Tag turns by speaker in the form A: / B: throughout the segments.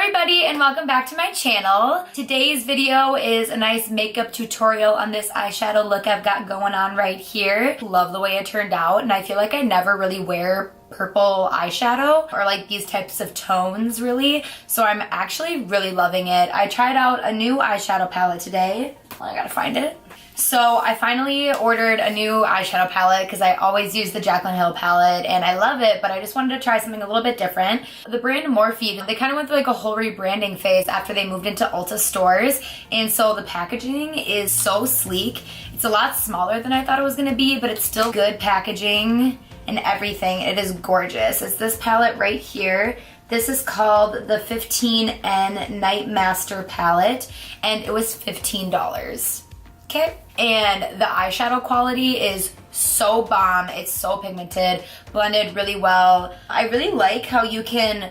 A: everybody and welcome back to my channel. Today's video is a nice makeup tutorial on this eyeshadow look I've got going on right here. Love the way it turned out, and I feel like I never really wear purple eyeshadow or like these types of tones really, so I'm actually really loving it. I tried out a new eyeshadow palette today. Well, I gotta find it. So I finally ordered a new eyeshadow palette because I always use the Jaclyn Hill palette and I love it, but I just wanted to try something a little bit different. The brand Morphe, they kind of went through like a whole rebranding phase after they moved into Ulta stores, and so the packaging is so sleek. It's a lot smaller than I thought it was going to be, but it's still good packaging and everything. It is gorgeous. It's this palette right here. This is called the 15N Night Master palette, and it was $15. Okay, and the eyeshadow quality is so bomb. It's so pigmented, blended really well. I really like how you can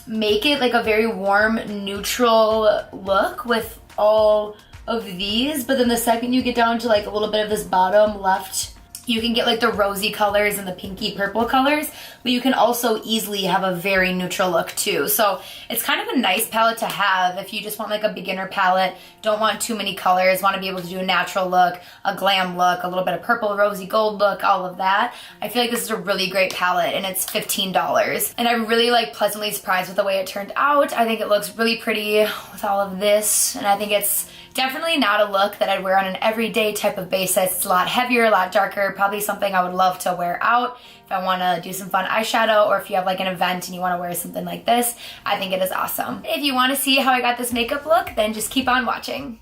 A: make it like a very warm, neutral look with all of these, but then the second you get down to like a little bit of this bottom left, you can get like the rosy colors and the pinky purple colors, but you can also easily have a very neutral look too. So it's kind of a nice palette to have if you just want like a beginner palette, don't want too many colors, want to be able to do a natural look, a glam look, a little bit of purple, rosy gold look, all of that. I feel like this is a really great palette and it's $15. And I'm really like pleasantly surprised with the way it turned out. I think it looks really pretty with all of this, and I think it's definitely not a look that I'd wear on an everyday type of basis. It's a lot heavier, a lot darker, probably something I would love to wear out if I want to do some fun eyeshadow, or if you have like an event and you want to wear something like this. I think it is awesome. If you want to see how I got this makeup look, then just keep on watching.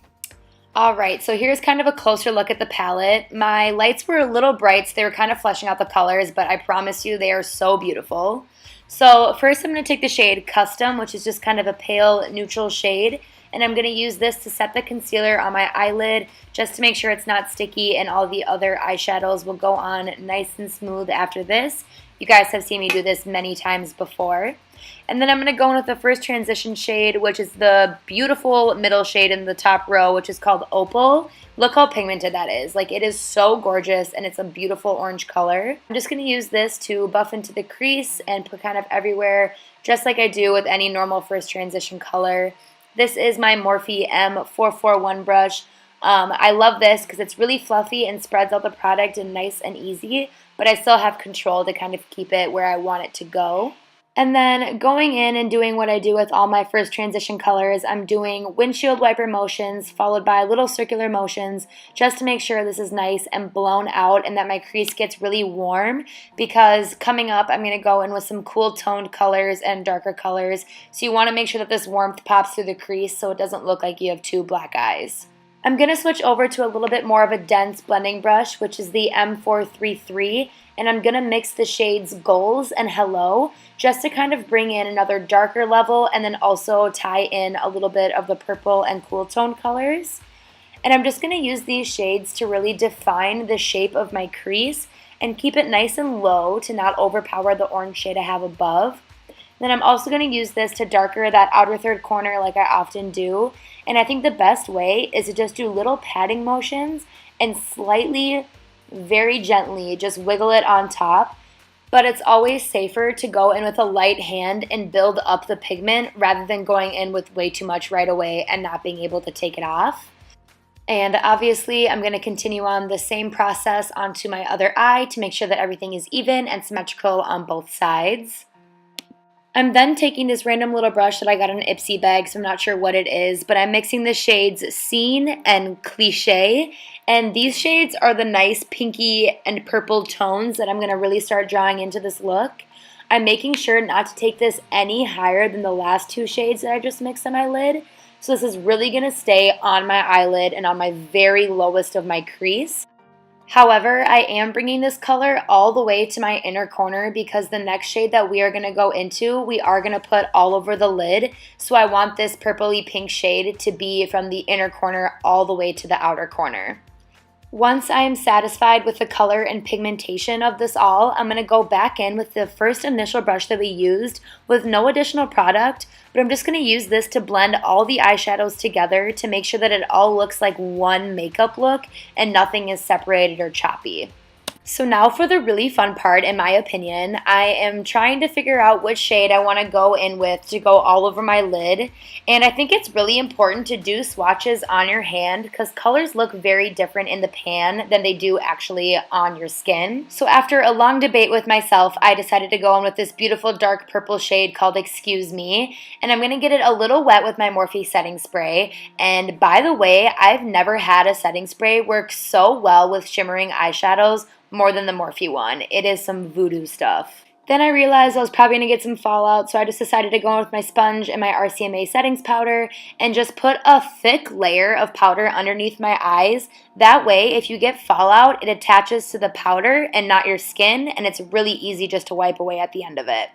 A: Alright, so here's kind of a closer look at the palette. My lights were a little bright, so they were kind of fleshing out the colors, but I promise you they are so beautiful. So first I'm going to take the shade Custom, which is just kind of a pale neutral shade. And I'm going to use this to set the concealer on my eyelid just to make sure it's not sticky, and all the other eyeshadows will go on nice and smooth after this. You guys have seen me do this many times before. And then I'm going to go in with the first transition shade, which is the beautiful middle shade in the top row, which is called Opal. Look how pigmented that is. Like, it is so gorgeous, and it's a beautiful orange color. I'm just going to use this to buff into the crease and put kind of everywhere, just like I do with any normal first transition color. This is my Morphe M441 brush. I love this because it's really fluffy and spreads out the product and nice and easy, but I still have control to kind of keep it where I want it to go. And then going in and doing what I do with all my first transition colors, I'm doing windshield wiper motions followed by little circular motions just to make sure this is nice and blown out and that my crease gets really warm, because coming up I'm going to go in with some cool toned colors and darker colors. So you want to make sure that this warmth pops through the crease so it doesn't look like you have two black eyes. I'm going to switch over to a little bit more of a dense blending brush, which is the M433, and I'm going to mix the shades Goals and Hello just to kind of bring in another darker level and then also tie in a little bit of the purple and cool tone colors. And I'm just going to use these shades to really define the shape of my crease and keep it nice and low to not overpower the orange shade I have above. Then I'm also going to use this to darker that outer third corner like I often do. And I think the best way is to just do little patting motions and slightly, very gently, just wiggle it on top. But it's always safer to go in with a light hand and build up the pigment rather than going in with way too much right away and not being able to take it off. And obviously I'm going to continue on the same process onto my other eye to make sure that everything is even and symmetrical on both sides. I'm then taking this random little brush that I got in an Ipsy bag, so I'm not sure what it is, but I'm mixing the shades Scene and Cliché, and these shades are the nice pinky and purple tones that I'm going to really start drawing into this look. I'm making sure not to take this any higher than the last two shades that I just mixed on my lid, so this is really going to stay on my eyelid and on my very lowest of my crease. However, I am bringing this color all the way to my inner corner because the next shade that we are going to go into, we are going to put all over the lid. So I want this purpley pink shade to be from the inner corner all the way to the outer corner. Once I am satisfied with the color and pigmentation of this all, I'm going to go back in with the first initial brush that we used with no additional product, but I'm just going to use this to blend all the eyeshadows together to make sure that it all looks like one makeup look and nothing is separated or choppy. So now for the really fun part, in my opinion, I am trying to figure out which shade I want to go in with to go all over my lid. And I think it's really important to do swatches on your hand because colors look very different in the pan than they do actually on your skin. So after a long debate with myself, I decided to go in with this beautiful dark purple shade called Excuse Me. And I'm going to get it a little wet with my Morphe setting spray. And by the way, I've never had a setting spray work so well with shimmering eyeshadows more than the Morphe one. It is some voodoo stuff. Then I realized I was probably going to get some fallout, so I just decided to go in with my sponge and my RCMA settings powder and just put a thick layer of powder underneath my eyes. That way, if you get fallout, it attaches to the powder and not your skin, and it's really easy just to wipe away at the end of it.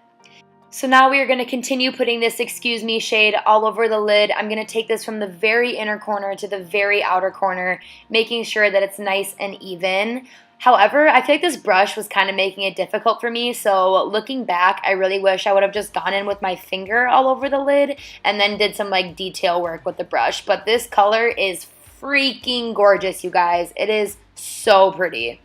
A: So now we are going to continue putting this Excuse Me shade all over the lid. I'm going to take this from the very inner corner to the very outer corner, making sure that it's nice and even. However, I feel like this brush was kind of making it difficult for me, so looking back, I really wish I would have just gone in with my finger all over the lid and then did some like detail work with the brush. But this color is freaking gorgeous, you guys. It is so pretty.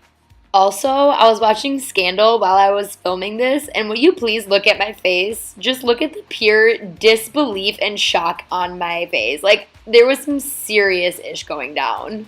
A: Also, I was watching Scandal while I was filming this, and will you please look at my face? Just look at the pure disbelief and shock on my face. Like, there was some serious ish going down.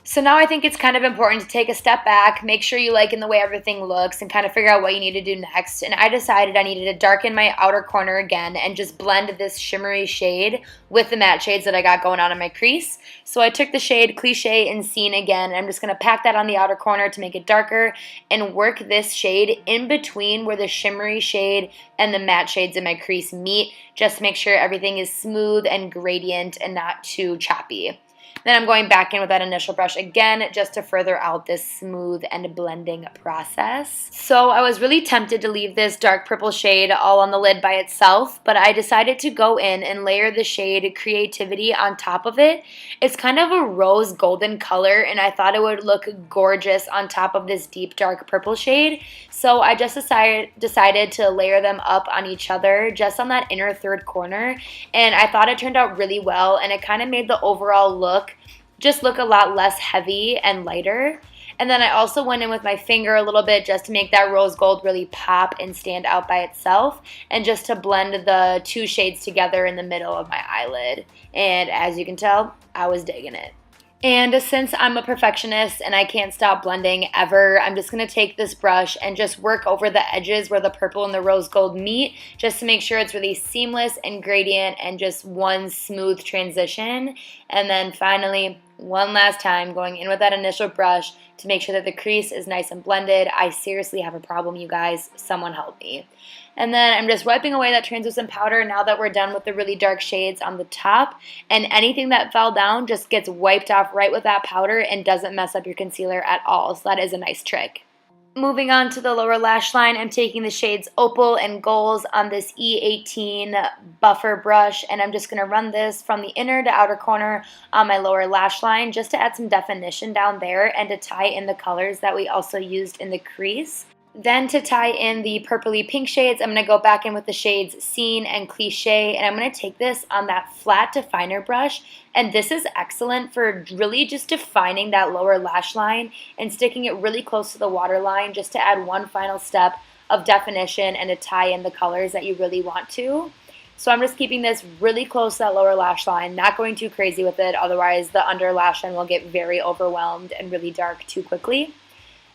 A: So now I think it's kind of important to take a step back, make sure you like in the way everything looks, and kind of figure out what you need to do next. And I decided I needed to darken my outer corner again and just blend this shimmery shade with the matte shades that I got going on in my crease. So I took the shade Cliché and Scene again, and I'm just going to pack that on the outer corner to make it darker and work this shade in between where the shimmery shade and the matte shades in my crease meet, just to make sure everything is smooth and gradient and not too choppy. Then I'm going back in with that initial brush again just to further out this smooth and blending process. So I was really tempted to leave this dark purple shade all on the lid by itself, but I decided to go in and layer the shade Creativity on top of it. It's kind of a rose golden color, and I thought it would look gorgeous on top of this deep dark purple shade. So I just decided to layer them up on each other just on that inner third corner, and I thought it turned out really well, and it kind of made the overall look just look a lot less heavy and lighter. And then I also went in with my finger a little bit just to make that rose gold really pop and stand out by itself, and just to blend the two shades together in the middle of my eyelid. And as you can tell, I was digging it. And since I'm a perfectionist and I can't stop blending ever, I'm just going to take this brush and just work over the edges where the purple and the rose gold meet, just to make sure it's really seamless and gradient and just one smooth transition. And then finally, one last time, going in with that initial brush to make sure that the crease is nice and blended. I seriously have a problem, you guys. Someone help me. And then I'm just wiping away that translucent powder now that we're done with the really dark shades on the top. And anything that fell down just gets wiped off right with that powder and doesn't mess up your concealer at all. So that is a nice trick. Moving on to the lower lash line, I'm taking the shades Opal and Goals on this E18 buffer brush, and I'm just going to run this from the inner to outer corner on my lower lash line just to add some definition down there and to tie in the colors that we also used in the crease. Then to tie in the purpley pink shades, I'm going to go back in with the shades Scene and Cliché, and I'm going to take this on that flat definer brush, and this is excellent for really just defining that lower lash line and sticking it really close to the waterline just to add one final step of definition and to tie in the colors that you really want to. So I'm just keeping this really close to that lower lash line, not going too crazy with it, otherwise the under lash line will get very overwhelmed and really dark too quickly.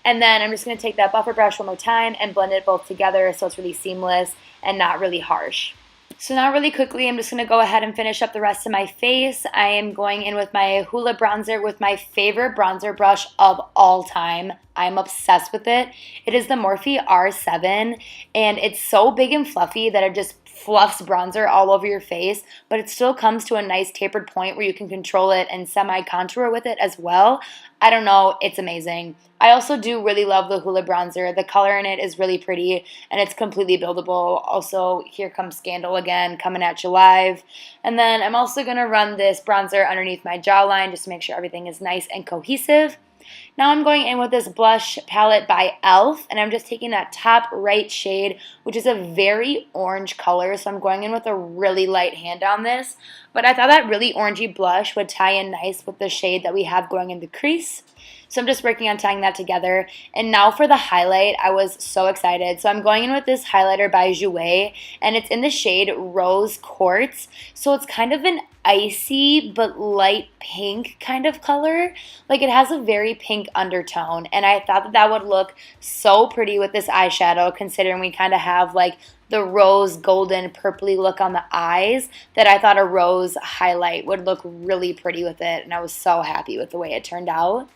A: And then I'm just going to take that buffer brush one more time and blend it both together so it's really seamless and not really harsh. So now really quickly, I'm just going to go ahead and finish up the rest of my face. I am going in with my Hoola bronzer with my favorite bronzer brush of all time. I'm obsessed with it. It is the Morphe R7, and it's so big and fluffy that it just fluffs bronzer all over your face, but it still comes to a nice tapered point where you can control it and semi-contour with it as well. I don't know, it's amazing. I also do really love the Hoola bronzer. The color in it is really pretty, and it's completely buildable. Also, here comes Scandal again, coming at you live. And then I'm also going to run this bronzer underneath my jawline just to make sure everything is nice and cohesive. Now I'm going in with this blush palette by e.l.f. and I'm just taking that top right shade, which is a very orange color, so I'm going in with a really light hand on this. But I thought that really orangey blush would tie in nice with the shade that we have going in the crease. So I'm just working on tying that together. And now for the highlight, I was so excited. So I'm going in with this highlighter by Jouer, and it's in the shade Rose Quartz. So it's kind of an icy but light pink kind of color. Like, it has a very pink undertone, and I thought that that would look so pretty with this eyeshadow, considering we kind of have like the rose golden purpley look on the eyes, that I thought a rose highlight would look really pretty with it, and I was so happy with the way it turned out.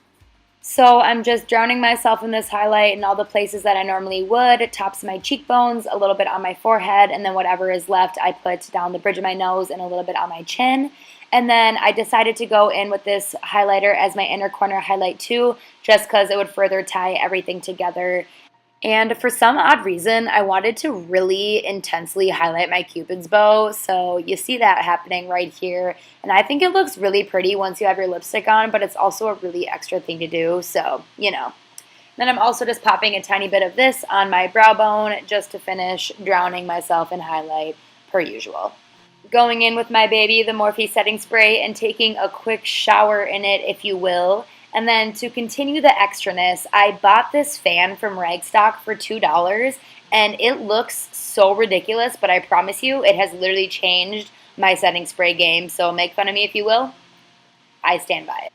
A: So I'm just drowning myself in this highlight in all the places that I normally would, tops of my cheekbones, a little bit on my forehead, and then whatever is left I put down the bridge of my nose and a little bit on my chin. And then I decided to go in with this highlighter as my inner corner highlight too, just because it would further tie everything together. And for some odd reason, I wanted to really intensely highlight my Cupid's bow, so you see that happening right here. And I think it looks really pretty once you have your lipstick on, but it's also a really extra thing to do, so, you know. Then I'm also just popping a tiny bit of this on my brow bone just to finish drowning myself in highlight, per usual. Going in with my baby, the Morphe setting spray, and taking a quick shower in it, if you will. And then to continue the extraness, I bought this fan from Ragstock for $2, and it looks so ridiculous, but I promise you it has literally changed my setting spray game, so make fun of me if you will. I stand by it.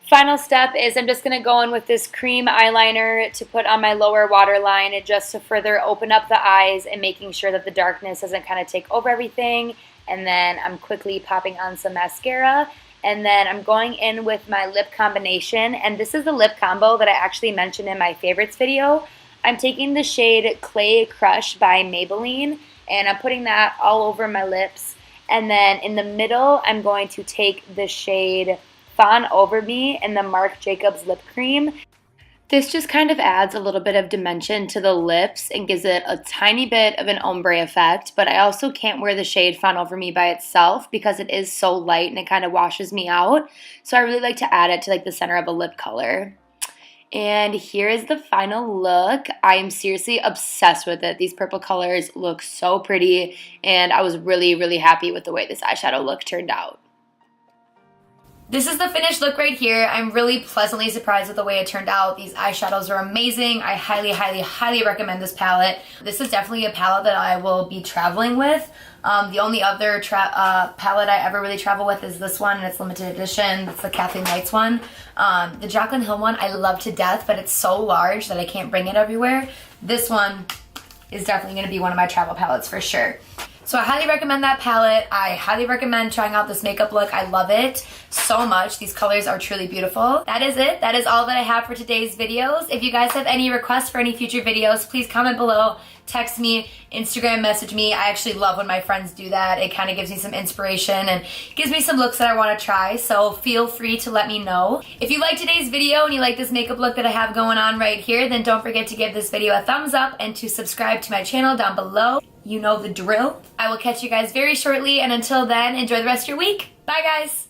A: Final step is I'm just going to go in with this cream eyeliner to put on my lower waterline, just to further open up the eyes and making sure that the darkness doesn't kind of take over everything. And then I'm quickly popping on some mascara. And then I'm going in with my lip combination, and this is the lip combo that I actually mentioned in my favorites video. I'm taking the shade Clay Crush by Maybelline, and I'm putting that all over my lips. And then in the middle, I'm going to take the shade Fawn Over Me in the Marc Jacobs lip cream. This just kind of adds a little bit of dimension to the lips and gives it a tiny bit of an ombre effect, but I also can't wear the shade Fawn Over Me by itself because it is so light and it kind of washes me out. So I really like to add it to like the center of a lip color. And here is the final look. I am seriously obsessed with it. These purple colors look so pretty, and I was really, really happy with the way this eyeshadow look turned out. This is the finished look right here. I'm really pleasantly surprised with the way it turned out. These eyeshadows are amazing. I highly, highly, highly recommend this palette. This is definitely a palette that I will be traveling with. The only other palette I ever really travel with is this one, and it's limited edition. It's the Kathleen Lights one. The Jaclyn Hill one I love to death, but it's so large that I can't bring it everywhere. This one is definitely going to be one of my travel palettes for sure. So I highly recommend that palette. I highly recommend trying out this makeup look. I love it so much. These colors are truly beautiful. That is it. That is all that I have for today's videos. If you guys have any requests for any future videos, please comment below, text me, Instagram message me. I actually love when my friends do that. It kind of gives me some inspiration and gives me some looks that I want to try, so feel free to let me know. If you like today's video and you like this makeup look that I have going on right here, then don't forget to give this video a thumbs up and to subscribe to my channel down below. You know the drill. I will catch you guys very shortly, and until then, enjoy the rest of your week. Bye, guys.